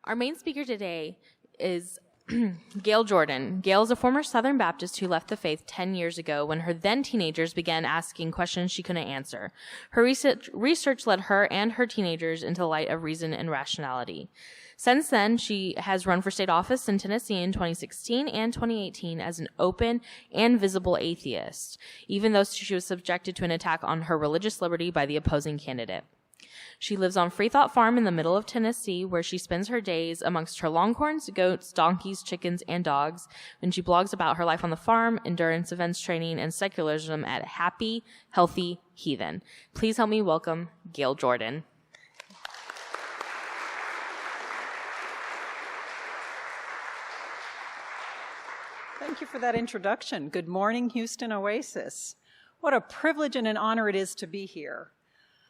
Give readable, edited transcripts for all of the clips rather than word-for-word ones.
Our main speaker today is Gayle Jordan. Gayle is a former Southern Baptist who left the faith 10 years ago when her then teenagers began asking questions she couldn't answer. Her research led her and her teenagers into the light of reason and rationality. Since then, she has run for state office in Tennessee in 2016 and 2018 as an open and visible atheist, even though she was subjected to an attack on her religious liberty by the opposing candidate. She lives on Freethought Farm in the middle of Tennessee, where she spends her days amongst her longhorns, goats, donkeys, chickens, and dogs, and she blogs about her life on the farm, endurance events training, and secularism at Happy, Healthy, Heathen. Please help me welcome Gayle Jordan. Thank you for that introduction. Good morning, Houston Oasis. What a privilege and an honor it is to be here.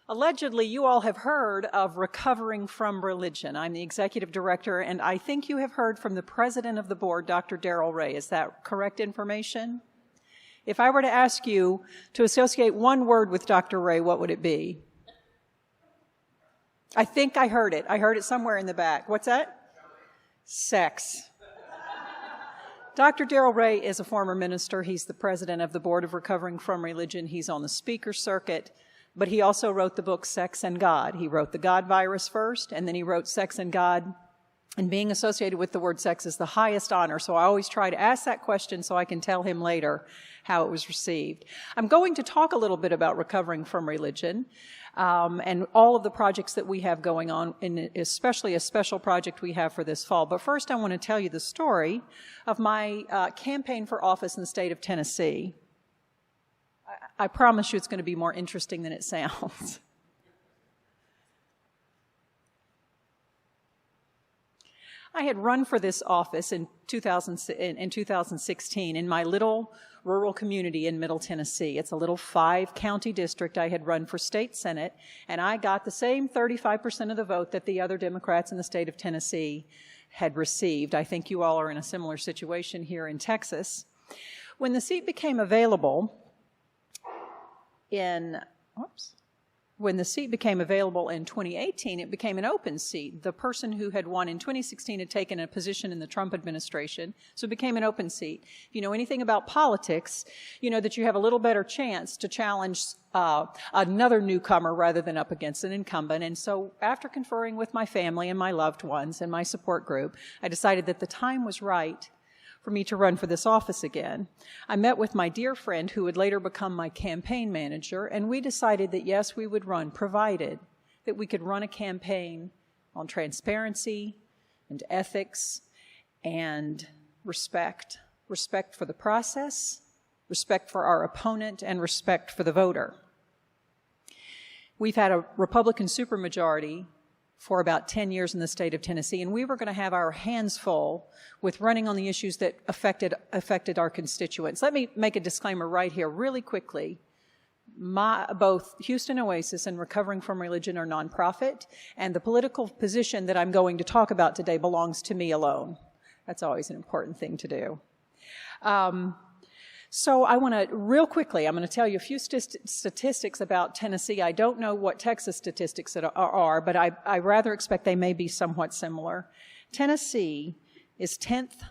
Allegedly, you all have heard of Recovering from Religion. I'm the executive director, and I think you have heard from the president of the board, Dr. Darrell Ray. Is that correct information? If I were to ask you to associate one word with Dr. Ray, what would it be? I think I heard it. I heard it somewhere in the back. What's that? Sex. Dr. Darrell Ray is a former minister. He's the president of the board of Recovering from Religion. He's on the speaker circuit. But he also wrote the book Sex and God. He wrote The God Virus first, and then he wrote Sex and God. And being associated with the word sex is the highest honor, so I always try to ask that question so I can tell him later how it was received. I'm going to talk a little bit about recovering from religion and all of the projects that we have going on, and especially a special project we have for this fall. But first, I want to tell you the story of my campaign for office in the state of Tennessee. I promise you it's going to be more interesting than it sounds. I had run for this office in 2016 in my little rural community in Middle Tennessee. It's a little 5-county district. I had run for state senate, and I got the same 35% of the vote that the other Democrats in the state of Tennessee had received. I think you all are in a similar situation here in Texas. When the seat became available, when the seat became available in 2018, it became an open seat. The person who had won in 2016 had taken a position in the Trump administration, so it became an open seat. If you know anything about politics, you know that you have a little better chance to challenge another newcomer rather than up against an incumbent. And so after conferring with my family and my loved ones and my support group, I decided that the time was right for me to run for this office again. I met with my dear friend who would later become my campaign manager, and we decided that yes, we would run, provided that we could run a campaign on transparency and ethics and respect. Respect for the process, respect for our opponent, and respect for the voter. We've had a Republican supermajority for about 10 years in the state of Tennessee, and we were going to have our hands full with running on the issues that affected our constituents. Let me make a disclaimer right here really quickly. Both Houston Oasis and Recovering from Religion are nonprofit, and the political position that I'm going to talk about today belongs to me alone. That's always an important thing to do. So I want to, real quickly, I'm going to tell you a few statistics about Tennessee. I don't know what Texas statistics are, but I rather expect they may be somewhat similar. Tennessee is 10th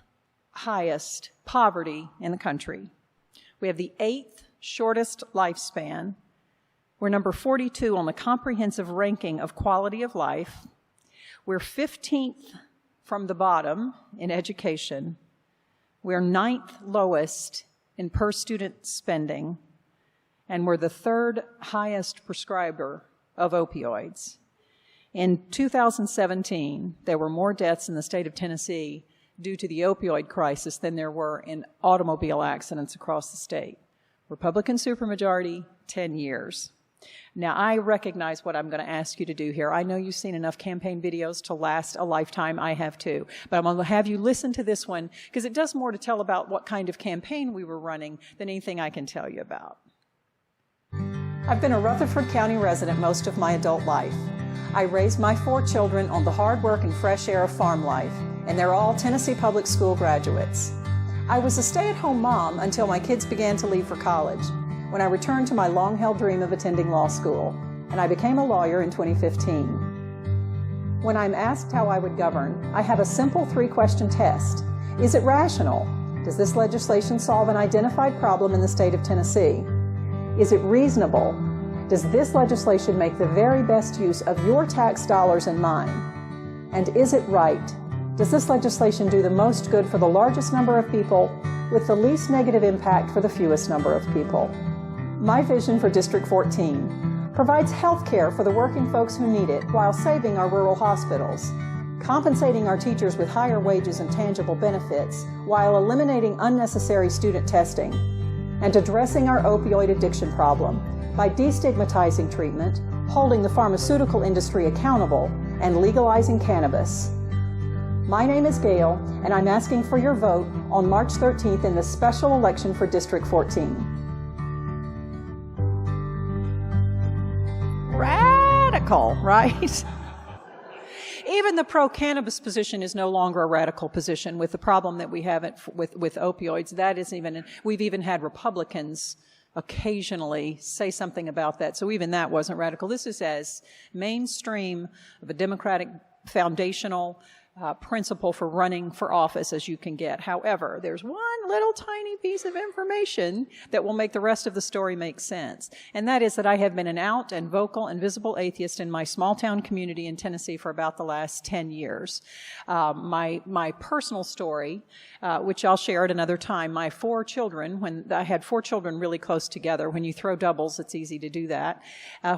highest poverty in the country. We have the 8th shortest lifespan. We're number 42 on the comprehensive ranking of quality of life. We're 15th from the bottom in education. We're 9th lowest in per student spending, and we're the 3rd highest prescriber of opioids. In 2017, there were more deaths in the state of Tennessee due to the opioid crisis than there were in automobile accidents across the state. Republican supermajority, 10 years. Now, I recognize what I'm going to ask you to do here. I know you've seen enough campaign videos to last a lifetime. I have too. But I'm going to have you listen to this one because it does more to tell about what kind of campaign we were running than anything I can tell you about. I've been a Rutherford County resident most of my adult life. I raised my 4 children on the hard work and fresh air of farm life, and they're all Tennessee public school graduates. I was a stay-at-home mom until my kids began to leave for college, when I returned to my long-held dream of attending law school, and I became a lawyer in 2015. When I'm asked how I would govern, I have a simple 3-question test. Is it rational? Does this legislation solve an identified problem in the state of Tennessee? Is it reasonable? Does this legislation make the very best use of your tax dollars and mine? And is it right? Does this legislation do the most good for the largest number of people with the least negative impact for the fewest number of people? My vision for District 14 provides health care for the working folks who need it while saving our rural hospitals, compensating our teachers with higher wages and tangible benefits while eliminating unnecessary student testing, and addressing our opioid addiction problem by destigmatizing treatment, holding the pharmaceutical industry accountable, and legalizing cannabis. My name is Gayle, and I'm asking for your vote on March 13th in the special election for District 14. Radical, right? Even the pro-cannabis position is no longer a radical position with the problem that we have with opioids. That isn't even, we've even had Republicans occasionally say something about that. So even that wasn't radical. This is as mainstream of a Democratic foundational principle for running for office as you can get. However, there's one little tiny piece of information that will make the rest of the story make sense. And that is that I have been an out and vocal and visible atheist in my small town community in Tennessee for about the last 10 years. My personal story, which I'll share at another time, my 4 children, when I had 4 children really close together, when you throw doubles, it's easy to do that.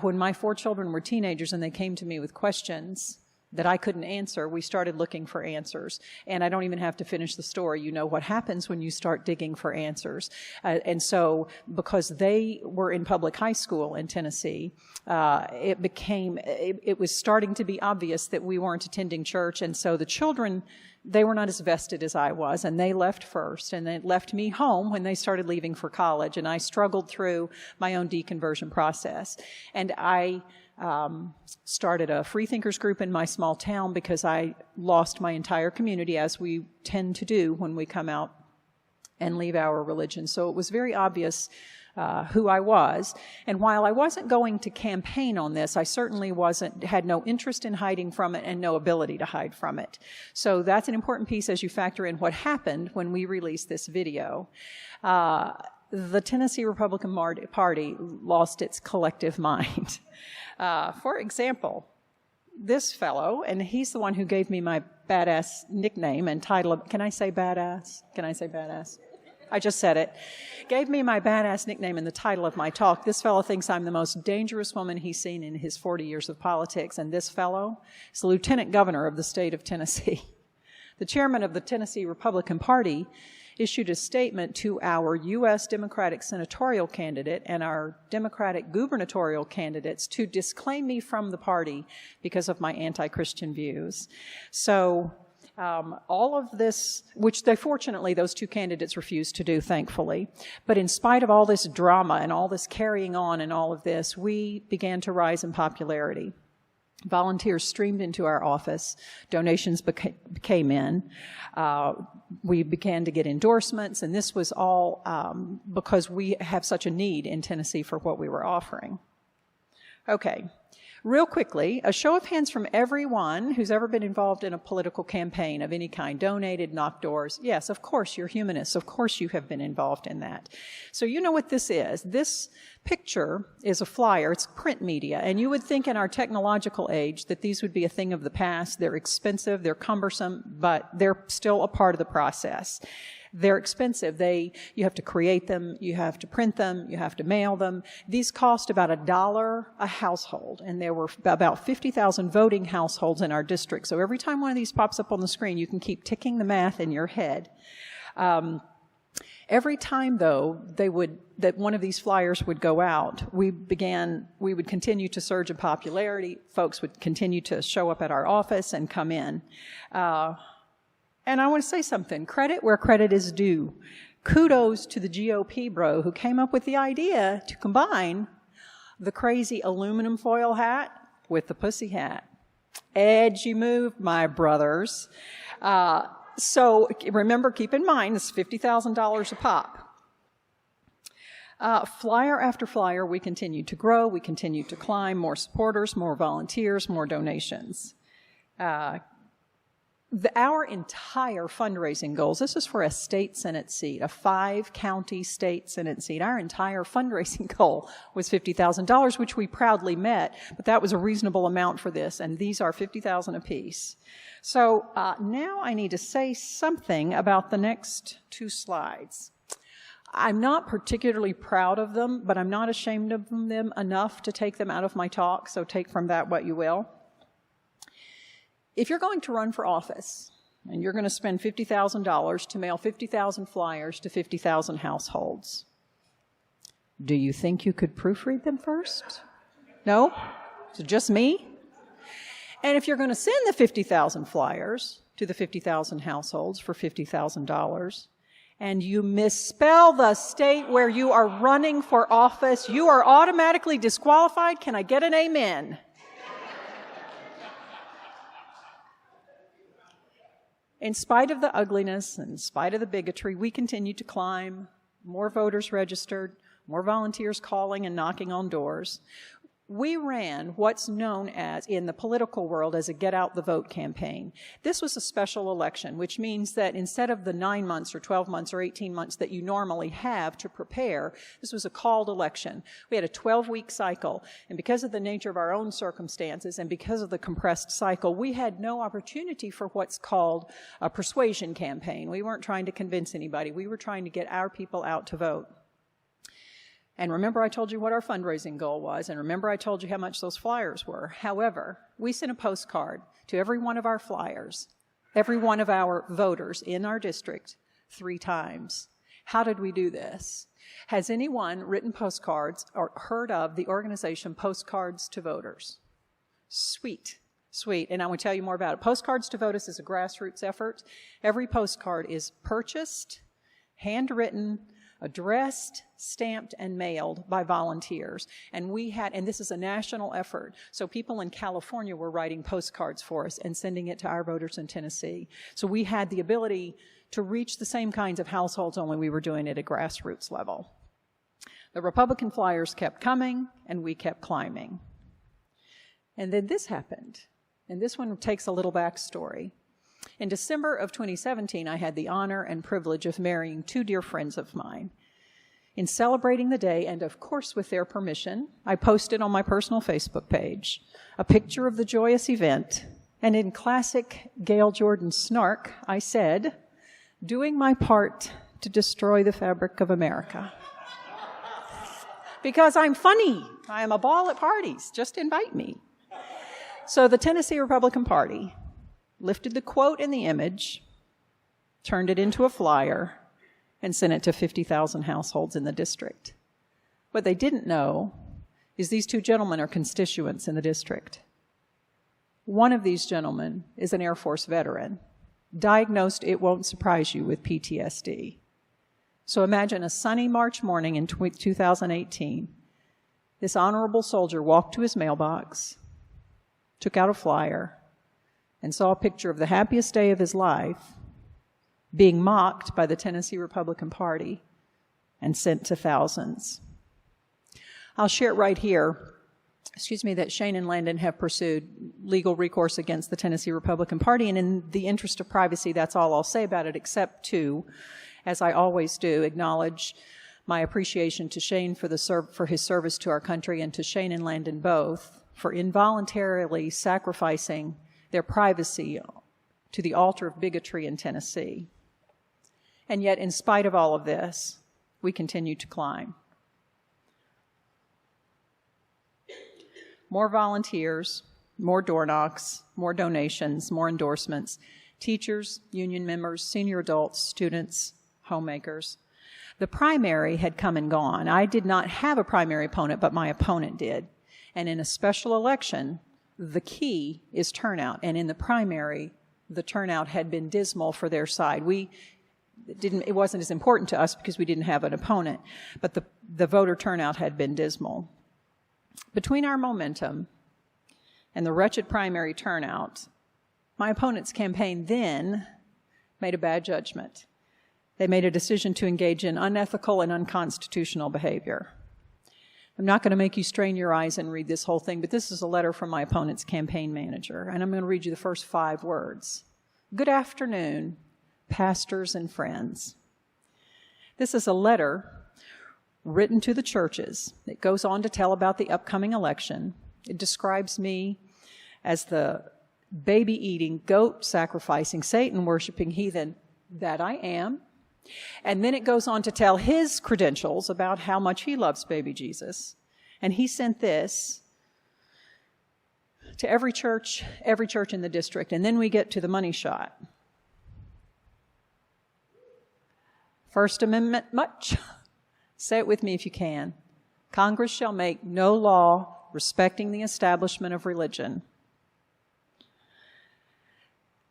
When my 4 children were teenagers and they came to me with questions that I couldn't answer, we started looking for answers. And I don't even have to finish the story. You know what happens when you start digging for answers. And so, because they were in public high school in Tennessee, it was starting to be obvious that we weren't attending church. And so the children, they were not as vested as I was, and they left first, and they left me home when they started leaving for college. And I struggled through my own deconversion process. And I started a freethinkers group in my small town because I lost my entire community, as we tend to do when we come out and leave our religion. So it was very obvious who I was. And while I wasn't going to campaign on this, I certainly had no interest in hiding from it and no ability to hide from it. So that's an important piece as you factor in what happened when we released this video. The Tennessee Republican Party lost its collective mind. For example, this fellow, and he's the one who gave me my badass nickname and title of, can I say badass? Can I say badass? I just said it. Gave me my badass nickname and the title of my talk. This fellow thinks I'm the most dangerous woman he's seen in his 40 years of politics, and this fellow is the lieutenant governor of the state of Tennessee. The chairman of the Tennessee Republican Party issued a statement to our U.S. Democratic senatorial candidate and our Democratic gubernatorial candidates to disclaim me from the party because of my anti-Christian views. So all of this, which fortunately those 2 candidates refused to do, thankfully. But in spite of all this drama and all this carrying on and all of this, we began to rise in popularity. Volunteers streamed into our office. Donations came in. We began to get endorsements, and this was all because we have such a need in Tennessee for what we were offering. Okay. Real quickly, a show of hands from everyone who's ever been involved in a political campaign of any kind, donated, knocked doors. Yes, of course, you're humanists. Of course you have been involved in that. So you know what this is. This picture is a flyer. It's print media. And you would think in our technological age that these would be a thing of the past. They're expensive, they're cumbersome, but they're still a part of the process. They're expensive. You have to create them, you have to print them, you have to mail them. These cost about $1 a household, and there were about 50,000 voting households in our district. So every time one of these pops up on the screen, you can keep ticking the math in your head. Every time, though, that one of these flyers would go out, we would continue to surge in popularity. Folks would continue to show up at our office and come in. And I want to say something. Credit where credit is due. Kudos to the GOP bro who came up with the idea to combine the crazy aluminum foil hat with the pussy hat. Edgy move, my brothers. So remember, keep in mind, this is $50,000 a pop. Flyer after flyer, we continued to grow, we continued to climb, more supporters, more volunteers, more donations. Our entire fundraising goals, this is for a state Senate seat, a 5-county state Senate seat. Our entire fundraising goal was $50,000, which we proudly met, but that was a reasonable amount for this, and these are $50,000 apiece. So now I need to say something about the next 2 slides. I'm not particularly proud of them, but I'm not ashamed of them enough to take them out of my talk, so take from that what you will. If you're going to run for office and you're going to spend $50,000 to mail 50,000 flyers to 50,000 households, do you think you could proofread them first? No? Is it just me? And if you're going to send the 50,000 flyers to the 50,000 households for $50,000 and you misspell the state where you are running for office, you are automatically disqualified. Can I get an amen? In spite of the ugliness, and in spite of the bigotry, we continue to climb. More voters registered, more volunteers calling and knocking on doors. We ran what's known as, in the political world, as a get out the vote campaign. This was a special election, which means that instead of the 9 months or 12 months or 18 months that you normally have to prepare, this was a called election. We had a 12-week cycle, and because of the nature of our own circumstances and because of the compressed cycle, we had no opportunity for what's called a persuasion campaign. We weren't trying to convince anybody. We were trying to get our people out to vote. And remember I told you what our fundraising goal was, and remember I told you how much those flyers were. However, we sent a postcard to every one of our flyers, every one of our voters in our district 3 times. How did we do this? Has anyone written postcards or heard of the organization Postcards to Voters? Sweet. And I will tell you more about it. Postcards to Voters is a grassroots effort. Every postcard is purchased, handwritten, addressed, stamped, and mailed by volunteers. And this is a national effort. So people in California were writing postcards for us and sending it to our voters in Tennessee. So we had the ability to reach the same kinds of households, only we were doing it at a grassroots level. The Republican flyers kept coming, and we kept climbing. And then this happened. And this one takes a little backstory. In December of 2017, I had the honor and privilege of marrying 2 dear friends of mine. In celebrating the day, and of course with their permission, I posted on my personal Facebook page a picture of the joyous event, and in classic Gayle Jordan snark, I said, "Doing my part to destroy the fabric of America." Because I'm funny. I am a ball at parties. Just invite me. So the Tennessee Republican Party lifted the quote in the image, turned it into a flyer, and sent it to 50,000 households in the district. What they didn't know is these 2 gentlemen are constituents in the district. One of these gentlemen is an Air Force veteran, diagnosed, it won't surprise you, with PTSD. So imagine a sunny March morning in 2018. This honorable soldier walked to his mailbox, took out a flyer, and saw a picture of the happiest day of his life being mocked by the Tennessee Republican Party and sent to thousands. I'll share it right here, that Shane and Landon have pursued legal recourse against the Tennessee Republican Party, and in the interest of privacy, that's all I'll say about it, except to, as I always do, acknowledge my appreciation to Shane for his service to our country, and to Shane and Landon both for involuntarily sacrificing their privacy to the altar of bigotry in Tennessee. And yet, in spite of all of this, we continue to climb. More volunteers, more door knocks, more donations, more endorsements, teachers, union members, senior adults, students, homemakers. The primary had come and gone. I did not have a primary opponent, but my opponent did. And in a special election, the key is turnout. And in the primary, the turnout had been dismal for their side. It wasn't as important to us because we didn't have an opponent, but the voter turnout had been dismal. Between our momentum and the wretched primary turnout, my opponent's campaign then made a bad judgment. They made a decision to engage in unethical and unconstitutional behavior. I'm not going to make you strain your eyes and read this whole thing, but this is a letter from my opponent's campaign manager, and I'm going to read you the first 5 words. Good afternoon, pastors and friends. This is a letter written to the churches. It goes on to tell about the upcoming election. It describes me as the baby-eating, goat-sacrificing, Satan-worshiping heathen that I am. And then it goes on to tell his credentials about how much he loves baby Jesus. And he sent this to every church in the district. And then we get to the money shot. First Amendment much? Say it with me if you can. Congress shall make no law respecting the establishment of religion.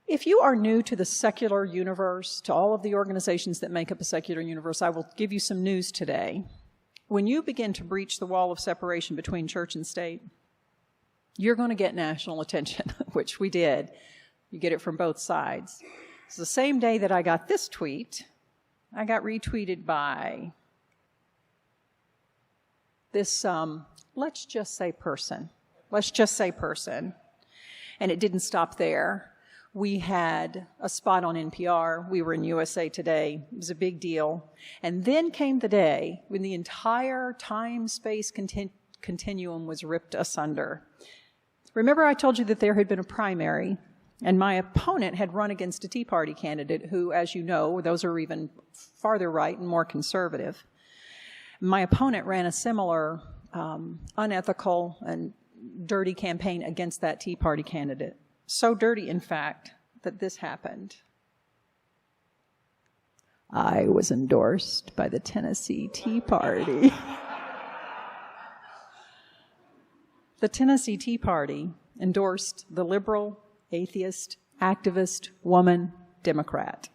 If you are new to the secular universe, to all of the organizations that make up a secular universe, I will give you some news today. When you begin to breach the wall of separation between church and state, you're going to get national attention, which we did. You get it from both sides. It's the same day that I got this tweet, I got retweeted by this, let's just say person. And it didn't stop there. We had a spot on NPR. We were in USA Today. It was a big deal. And then came the day when the entire time-space continuum was ripped asunder. Remember I told you that there had been a primary, and my opponent had run against a Tea Party candidate who, as you know, those are even farther right and more conservative. My opponent ran a similar unethical and dirty campaign against that Tea Party candidate. So dirty, in fact, that this happened. I was endorsed by the Tennessee Tea Party. The Tennessee Tea Party endorsed the liberal, atheist, activist, woman, Democrat.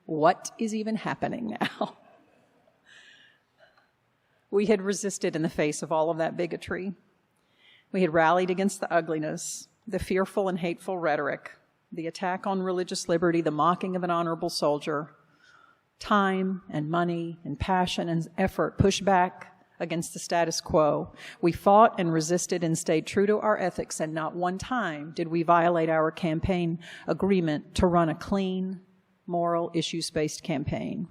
What is even happening now? We had resisted in the face of all of that bigotry. We had rallied against the ugliness, the fearful and hateful rhetoric, the attack on religious liberty, the mocking of an honorable soldier, time and money and passion and effort pushed back against the status quo. We fought and resisted and stayed true to our ethics, and not one time did we violate our campaign agreement to run a clean, moral, issues-based campaign.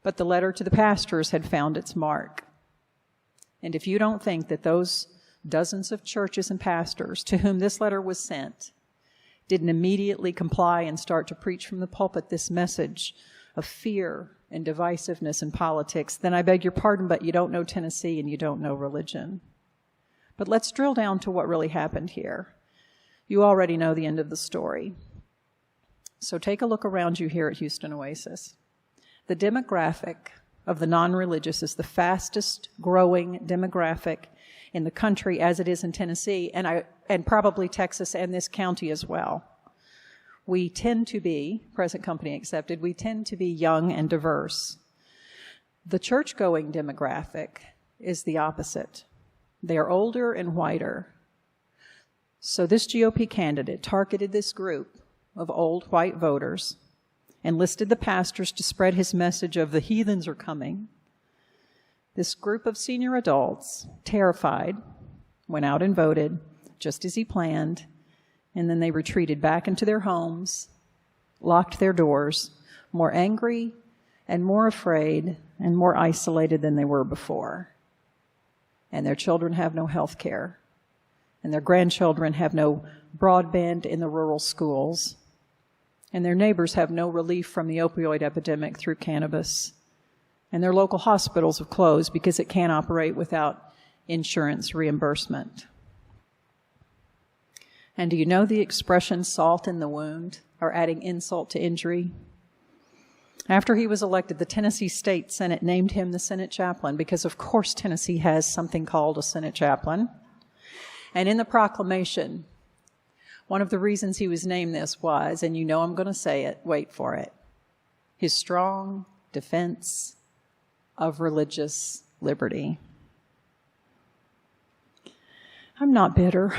But the letter to the pastors had found its mark. And if you don't think that those dozens of churches and pastors to whom this letter was sent didn't immediately comply and start to preach from the pulpit this message of fear and divisiveness in politics, then I beg your pardon, but you don't know Tennessee and you don't know religion. But let's drill down to what really happened here. You already know the end of the story. So take a look around you here at Houston Oasis. The demographic of the non-religious is the fastest growing demographic in the country as it is in Tennessee, and probably Texas and this county as well. We tend to be, present company accepted, we tend to be young and diverse. The church-going demographic is the opposite. They are older and whiter. So this GOP candidate targeted this group of old white voters, enlisted the pastors to spread his message of the heathens are coming. This group of senior adults, terrified, went out and voted, just as he planned, and then they retreated back into their homes, locked their doors, more angry and more afraid and more isolated than they were before. And their children have no health care, and their grandchildren have no broadband in the rural schools, and their neighbors have no relief from the opioid epidemic through cannabis. And their local hospitals have closed because it can't operate without insurance reimbursement. And do you know the expression salt in the wound, or adding insult to injury? After he was elected, the Tennessee State Senate named him the Senate chaplain because, of course, Tennessee has something called a Senate chaplain. And in the proclamation, one of the reasons he was named this was, and you know I'm going to say it, wait for it, his strong defense of religious liberty. I'm not bitter.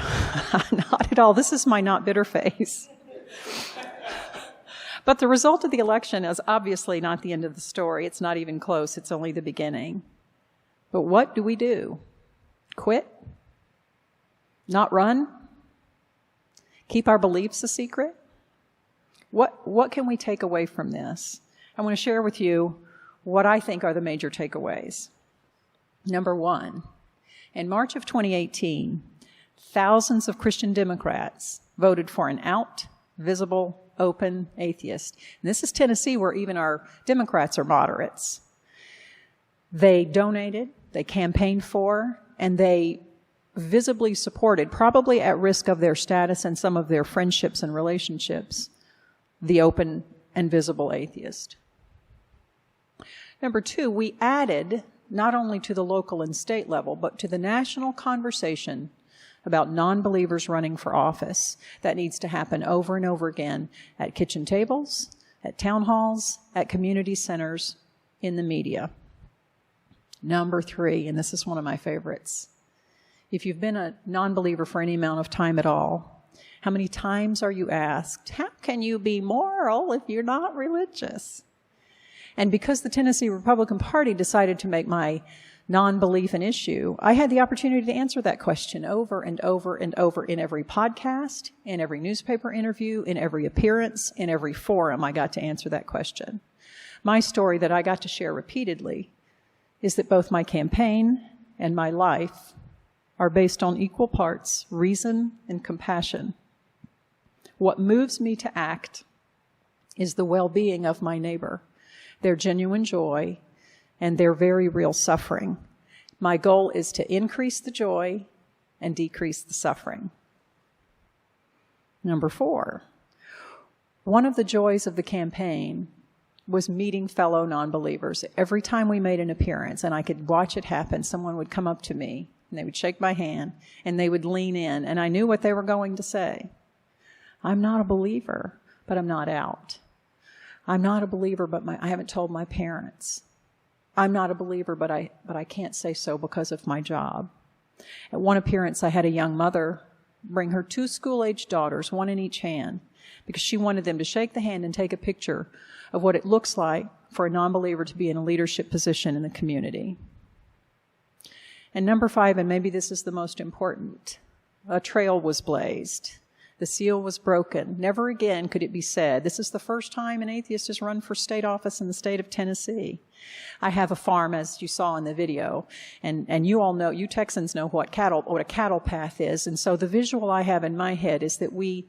Not at all. This is my not bitter face. But the result of the election is obviously not the end of the story. It's not even close. It's only the beginning. But what do we do? Quit? Not run? Keep our beliefs a secret? What can we take away from this? I want to share with you what I think are the major takeaways. Number one, in March of 2018, thousands of Christian Democrats voted for an out, visible, open atheist. And this is Tennessee, where even our Democrats are moderates. They donated, they campaigned for, and they visibly supported, probably at risk of their status and some of their friendships and relationships, the open and visible atheist. Number two, we added not only to the local and state level, but to the national conversation about non-believers running for office that needs to happen over and over again at kitchen tables, at town halls, at community centers, in the media. Number three, and this is one of my favorites. If you've been a non-believer for any amount of time at all, how many times are you asked, how can you be moral if you're not religious? And because the Tennessee Republican Party decided to make my non-belief an issue, I had the opportunity to answer that question over and over and over in every podcast, in every newspaper interview, in every appearance, in every forum I got to answer that question. My story that I got to share repeatedly is that both my campaign and my life are based on equal parts reason and compassion. What moves me to act is the well-being of my neighbor, their genuine joy, and their very real suffering. My goal is to increase the joy and decrease the suffering. Number four, one of the joys of the campaign was meeting fellow non-believers. Every time we made an appearance, and I could watch it happen, someone would come up to me, and they would shake my hand, and they would lean in, and I knew what they were going to say. I'm not a believer, but I'm not out. I'm not a believer, but I haven't told my parents. I'm not a believer, but I can't say so because of my job. At one appearance, I had a young mother bring her 2 school-aged daughters, one in each hand, because she wanted them to shake the hand and take a picture of what it looks like for a non-believer to be in a leadership position in the community. And number 5, and maybe this is the most important, a trail was blazed. The seal was broken. Never again could it be said, this is the first time an atheist has run for state office in the state of Tennessee. I have a farm, as you saw in the video, and you all know, you Texans know what a cattle path is, and so the visual I have in my head is that we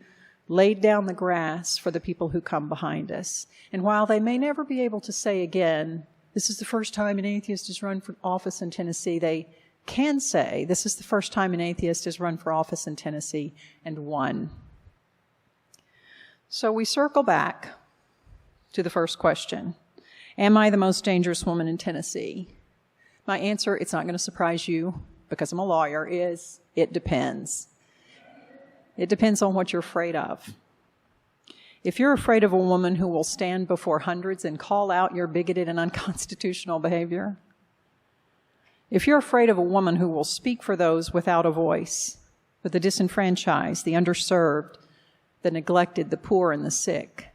laid down the grass for the people who come behind us. And while they may never be able to say again, this is the first time an atheist has run for office in Tennessee, they can say, this is the first time an atheist has run for office in Tennessee and won. So we circle back to the first question. Am I the most dangerous woman in Tennessee? My answer, it's not going to surprise you because I'm a lawyer, is it depends. It depends on what you're afraid of. If you're afraid of a woman who will stand before hundreds and call out your bigoted and unconstitutional behavior, if you're afraid of a woman who will speak for those without a voice, for the disenfranchised, the underserved, the neglected, the poor, and the sick,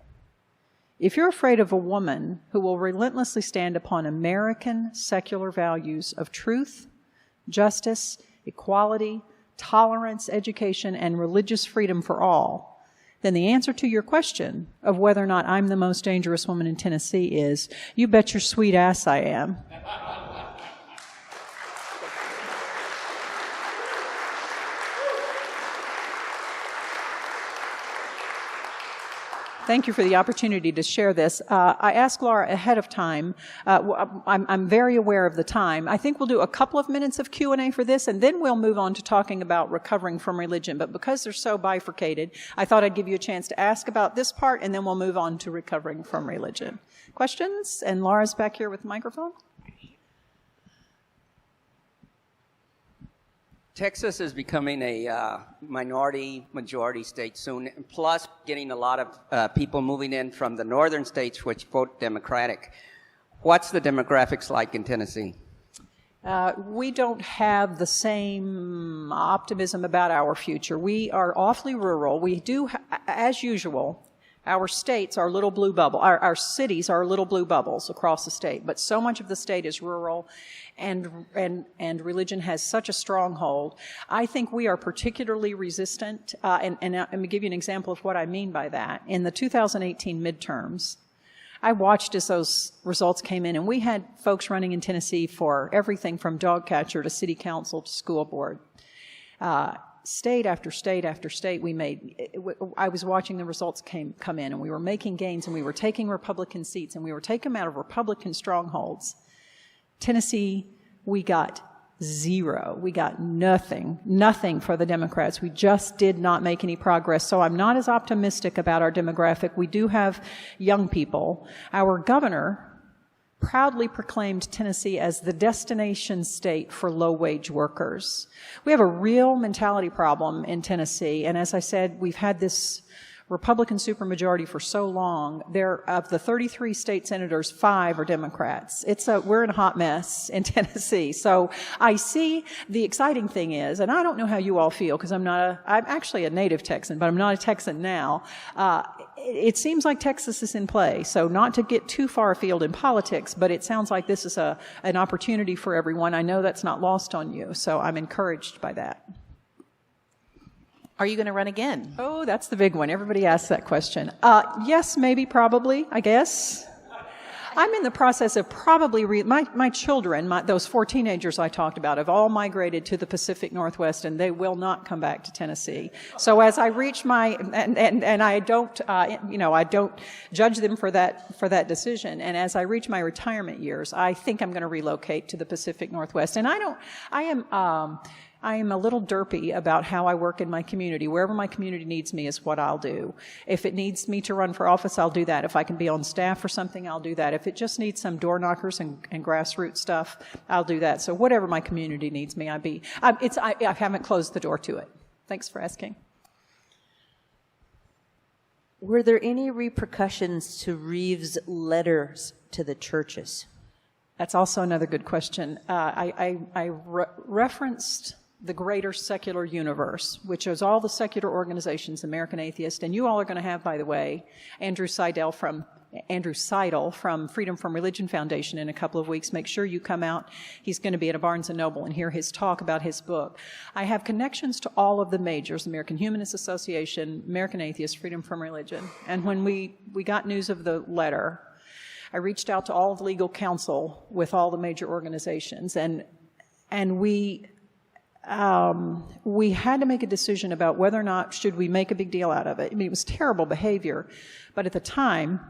if you're afraid of a woman who will relentlessly stand upon American secular values of truth, justice, equality, tolerance, education, and religious freedom for all, then the answer to your question of whether or not I'm the most dangerous woman in Tennessee is, you bet your sweet ass I am. Thank you for the opportunity to share this. I asked Laura ahead of time. I'm very aware of the time. I think we'll do a couple of minutes of Q&A for this, and then we'll move on to talking about recovering from religion. But because they're so bifurcated, I thought I'd give you a chance to ask about this part, and then we'll move on to recovering from religion. Questions? And Laura's back here with the microphone. Texas is becoming a minority-majority state soon, plus getting a lot of people moving in from the northern states which vote Democratic. What's the demographics like in Tennessee? We don't have the same optimism about our future. We are awfully rural. We do, as usual, Our states are little blue bubble. Our cities are little blue bubbles across the state, but so much of the state is rural, and religion has such a stronghold. I think we are particularly resistant, and let me give you an example of what I mean by that. In the 2018 midterms, I watched as those results came in, and we had folks running in Tennessee for everything from dog catcher to city council to school board. State after state after state, I was watching the results come in, and we were making gains, and we were taking Republican seats, and we were taking them out of Republican strongholds. Tennessee, we got zero. We got nothing for the Democrats. We just did not make any progress. So I'm not as optimistic about our demographic. We do have young people. Our governor proudly proclaimed Tennessee as the destination state for low-wage workers. We have a real mentality problem in Tennessee, and as I said, we've had this Republican supermajority for so long. Of the 33 state senators, 5 are Democrats. We're in a hot mess in Tennessee. So I see the exciting thing is, and I don't know how you all feel because I'm actually a native Texan, but I'm not a Texan now. It seems like Texas is in play. So not to get too far afield in politics, but it sounds like this is an opportunity for everyone. I know that's not lost on you, so I'm encouraged by that. Are you going to run again? Oh, that's the big one. Everybody asks that question. Yes, maybe, probably, I guess. I'm in the process of probably, my children, those 4 teenagers I talked about, have all migrated to the Pacific Northwest, and they will not come back to Tennessee. So as I reach and I don't, I don't judge them for that decision. And as I reach my retirement years, I think I'm going to relocate to the Pacific Northwest. And I am a little derpy about how I work in my community. Wherever my community needs me is what I'll do. If it needs me to run for office, I'll do that. If I can be on staff for something, I'll do that. If it just needs some door knockers and grassroots stuff, I'll do that. So whatever my community needs me, I haven't closed the door to it. Thanks for asking. Were there any repercussions to Reeves' letters to the churches? That's also another good question. I referenced the greater secular universe, which is all the secular organizations, American Atheist, and you all are going to have, by the way, Andrew Seidel from Freedom from Religion Foundation in a couple of weeks. Make sure you come out. He's going to be at a Barnes & Noble and hear his talk about his book. I have connections to all of the majors, American Humanist Association, American Atheist, Freedom from Religion. And when we got news of the letter, I reached out to all of legal counsel with all the major organizations, and we had to make a decision about whether or not should we make a big deal out of it. I mean, it was terrible behavior, but at the time,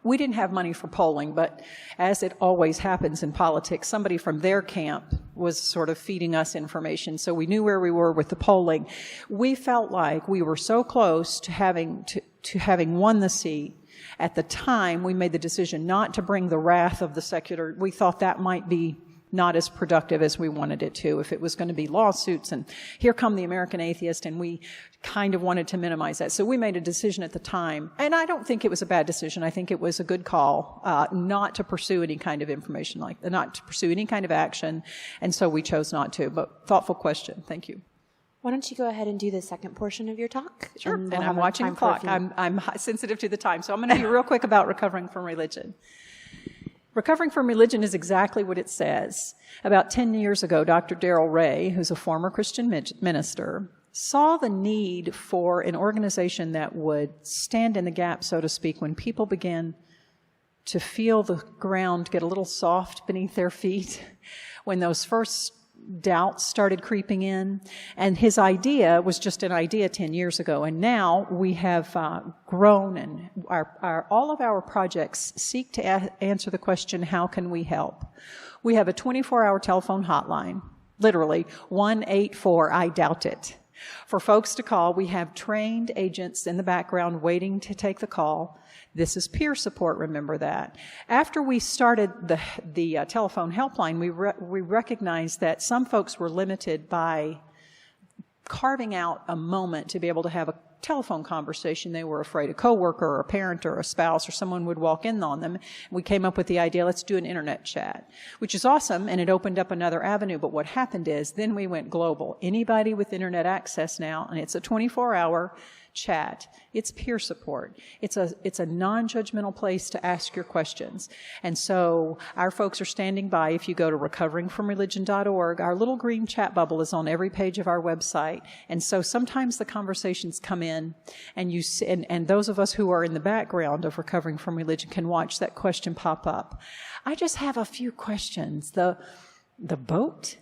we didn't have money for polling, but as it always happens in politics, somebody from their camp was sort of feeding us information, so we knew where we were with the polling. We felt like we were so close to having won the seat. At the time, we made the decision not to bring the wrath of the secular. We thought that might be not as productive as we wanted it to, if it was going to be lawsuits, and here come the American Atheist, and we kind of wanted to minimize that. So we made a decision at the time, and I don't think it was a bad decision. I think it was a good call not to pursue any kind of information not to pursue any kind of action, and so we chose not to. But thoughtful question. Thank you. Why don't you go ahead and do the second portion of your talk? Sure. And I'm watching the clock. I'm sensitive to the time, so I'm going to be real quick about recovering from religion. Recovering from religion is exactly what it says. About 10 years ago, Dr. Darrell Ray, who's a former Christian minister, saw the need for an organization that would stand in the gap, so to speak, when people began to feel the ground get a little soft beneath their feet, when those first doubts started creeping in. And his idea was just an idea 10 years ago. And now we have grown, and all of our projects seek to answer the question, how can we help? We have a 24-hour telephone hotline, literally 184, I doubt it, for folks to call. We have trained agents in the background waiting to take the call. This is peer support, remember that. After we started the telephone helpline, we recognized that some folks were limited by carving out a moment to be able to have a telephone conversation. They were afraid a coworker or a parent or a spouse or someone would walk in on them. We came up with the idea, let's do an internet chat, which is awesome, and it opened up another avenue. But what happened is then we went global. Anybody with internet access now, and it's a 24-hour chat. It's peer support. It's a non-judgmental place to ask your questions. And so our folks are standing by. If you go to recoveringfromreligion.org, our little green chat bubble is on every page of our website. And so sometimes the conversations come in, and and those of us who are in the background of Recovering from Religion can watch that question pop up. I just have a few questions. The boat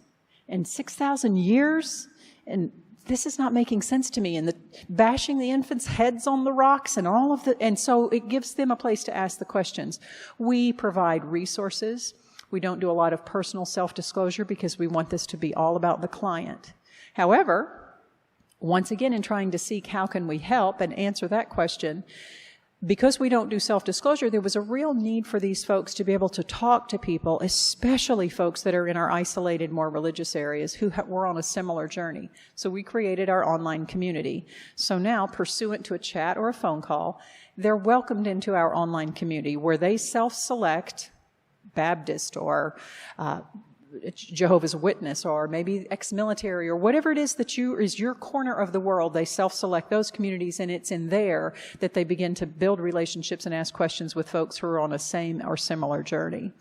and 6,000 years, and this is not making sense to me, and the bashing the infants' heads on the rocks and all of and so it gives them a place to ask the questions. We provide resources. We don't do a lot of personal self-disclosure because we want this to be all about the client. However, once again, in trying to seek how can we help and answer that question, because we don't do self-disclosure, there was a real need for these folks to be able to talk to people, especially folks that are in our isolated, more religious areas who were on a similar journey. So we created our online community. So now, pursuant to a chat or a phone call, they're welcomed into our online community where they self-select Baptist or Jehovah's Witness or maybe ex-military or whatever it is that is your corner of the world. They self-select those communities, and it's in there that they begin to build relationships and ask questions with folks who are on a same or similar journey.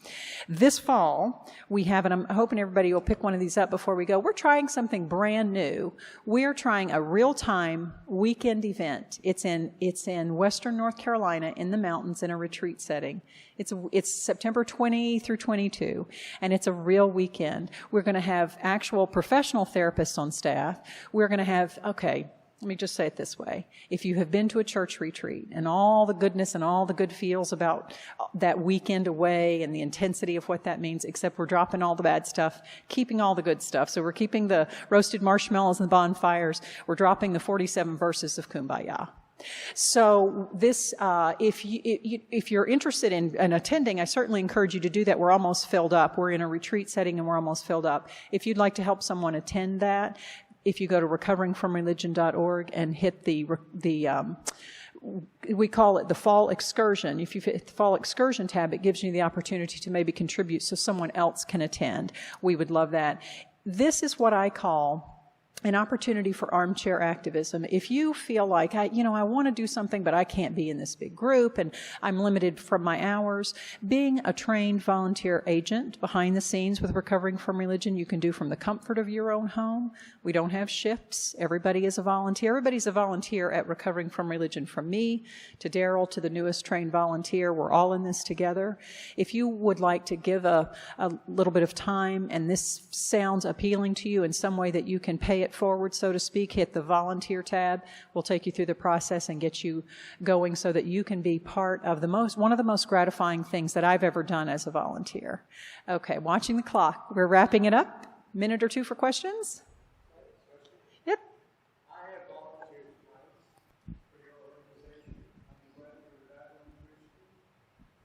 This fall, we have, and I'm hoping everybody will pick one of these up before we go, we're trying something brand new. We're trying a real-time weekend event. It's in Western North Carolina in the mountains in a retreat setting. It's September 20 through 22, and it's a real weekend. We're going to have actual professional therapists on staff. We're going to have, let me just say it this way. If you have been to a church retreat and all the goodness and all the good feels about that weekend away and the intensity of what that means, except we're dropping all the bad stuff, keeping all the good stuff. So we're keeping the roasted marshmallows and the bonfires. We're dropping the 47 verses of Kumbaya. So this, if you're interested in attending, I certainly encourage you to do that. We're almost filled up. We're in a retreat setting and we're almost filled up. If you'd like to help someone attend that, if you go to recoveringfromreligion.org and hit we call it the fall excursion. If you hit the fall excursion tab, it gives you the opportunity to maybe contribute so someone else can attend. We would love that. This is what I call an opportunity for armchair activism. If you feel like, I want to do something, but I can't be in this big group and I'm limited from my hours, being a trained volunteer agent behind the scenes with Recovering from Religion, you can do from the comfort of your own home. We don't have shifts. Everybody is a volunteer. Everybody's a volunteer at Recovering from Religion, from me to Daryl to the newest trained volunteer. We're all in this together. If you would like to give a little bit of time and this sounds appealing to you in some way that you can pay it forward, so to speak, hit the volunteer tab. We'll take you through the process and get you going so that you can be part of one of the most gratifying things that I've ever done as a volunteer. Okay, watching the clock. We're wrapping it up. Minute or two for questions? Yep. I have volunteered for your organization. I'm glad for that organization.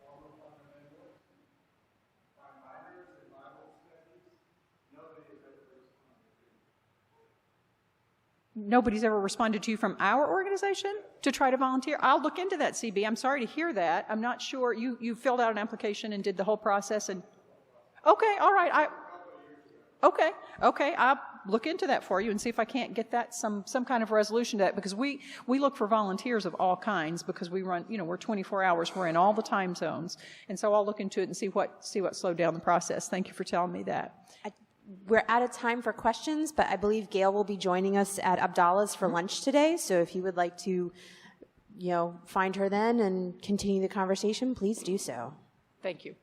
Former fundamentalists, my minors in Bible studies. Nobody has ever responded to me. Nobody's ever responded to you from our organization to try to volunteer? I'll look into that, CB. I'm sorry to hear that. I'm not sure. You filled out an application and did the whole process and... Okay, all right. Okay. I'll look into that for you and see if I can't get that some kind of resolution to that, because we look for volunteers of all kinds because we run, we're 24 hours, we're in all the time zones. And so I'll look into it and see what slowed down the process. Thank you for telling me that. We're out of time for questions, but I believe Gayle will be joining us at Abdallah's for lunch today. So if you would like to, find her then and continue the conversation, please do so. Thank you.